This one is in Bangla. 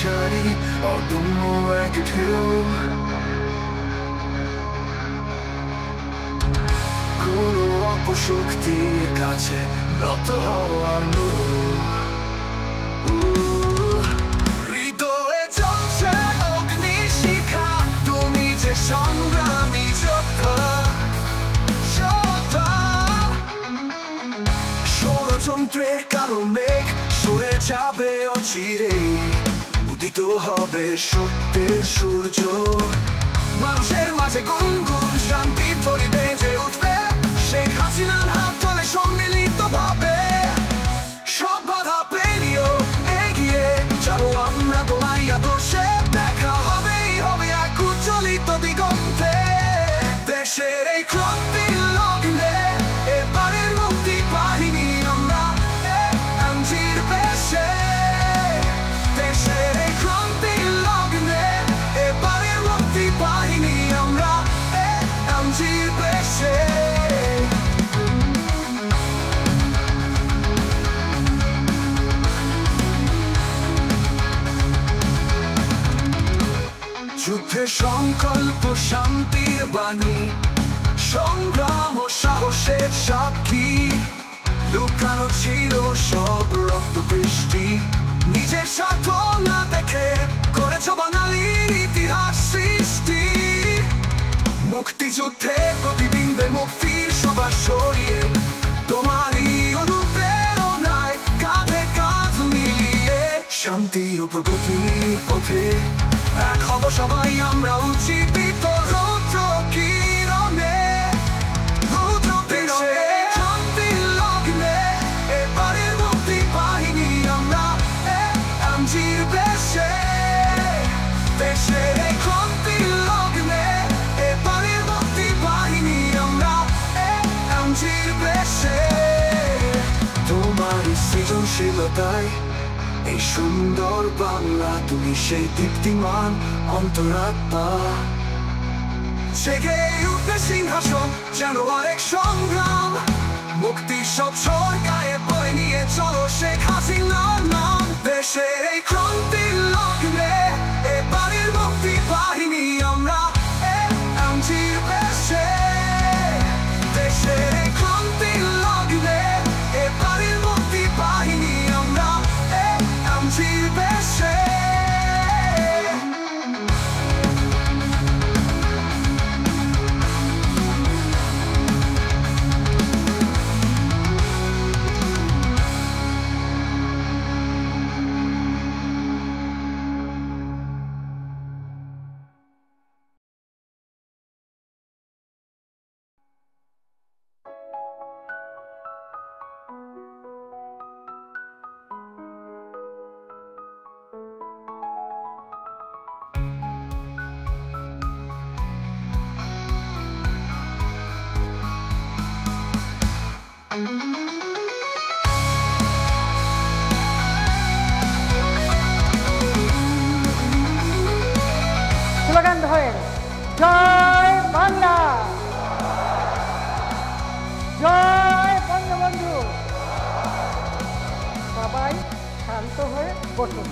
শক্তিশালী অদম্য এক ঢেউ কোনো অপশক্তির কাছে নত হওয়ার হৃদয়ে জ্বলছে অগ্নিশিখা তুমি যে সংগ্রামী যোদ্ধা ষড়যন্ত্রের কালো মেঘ সরে যাবে অচিরে উদিত হবে সত্যের সূর্য মানুষের মাঝে গুনগুন শান্তি ধ্বনি বেজে উঠবে শেখ হাসিনার হাত ধরে সম্মিলিত ভাবে সব বাধা পেরিয়েও এগিয়ে যাবো আমরা তোমায় আদর্শে দেখা হবেই হবে এক উজ্জ্বলিত দিগন্তে দেশের এই ক্রান্তির লগ্নে এবারের মুক্তি বাহিনী আমরা এমজির বেশে দেশের এই ক্রান্তির লগ্নে এবারের মুক্তি বাহিনী আমরা এমজির বেশে যুদ্ধের সংকল্প শান্তির বাণী সংগ্রাম ও সাহসের সাক্ষী লুকানো ছিল সব রক্ত বৃষ্টি নিজের স্বার্থ না দেখে করেছ বাঙালির ইতিহাস সৃষ্টি মুক্তিযুদ্ধে প্রতিবিম্বে মুক্তির সবার সরিয়ে তোমারই অনুপ্রেরণায় কাঁধে কাঁধ মিলিয়ে শান্তি ও প্রগতির পথে এক হব সবাই আমরা উজ্জীবিত রৌদ্র কিরণে রৌদ্র কিরণে শান্তির লগ্নে এবারের মুক্তি বাহিনী আমরা এমজির বেশে দেশের এই ক্রান্তির লগ্নে এবারের মুক্তি বাহিনী আমরা এমজির বেশে তোমার সৃজনশীলতায় এই সুন্দর বাংলা তুমি সেই দীপ্তিমান অন্তরাত্মা জেগে উঠবে সিংহাসন যেন আরেক সংগ্রাম মুক্তি সব সরকারে বয়ে নিয়ে চলো শেখ হাসিনার নাম দেশের এই ক্রান্তির লগ্নে এবারের মুক্তি বাহিনী আমরা এমজির বেশে দেশের এই ক্রান্তির লগ্নে এবারের মুক্তি বাহিনী আমরা এমজির বেশে স্লোগান ধরেন জয় বাংলা জয় বঙ্গবন্ধু সবাই শান্ত হয়ে বসুন।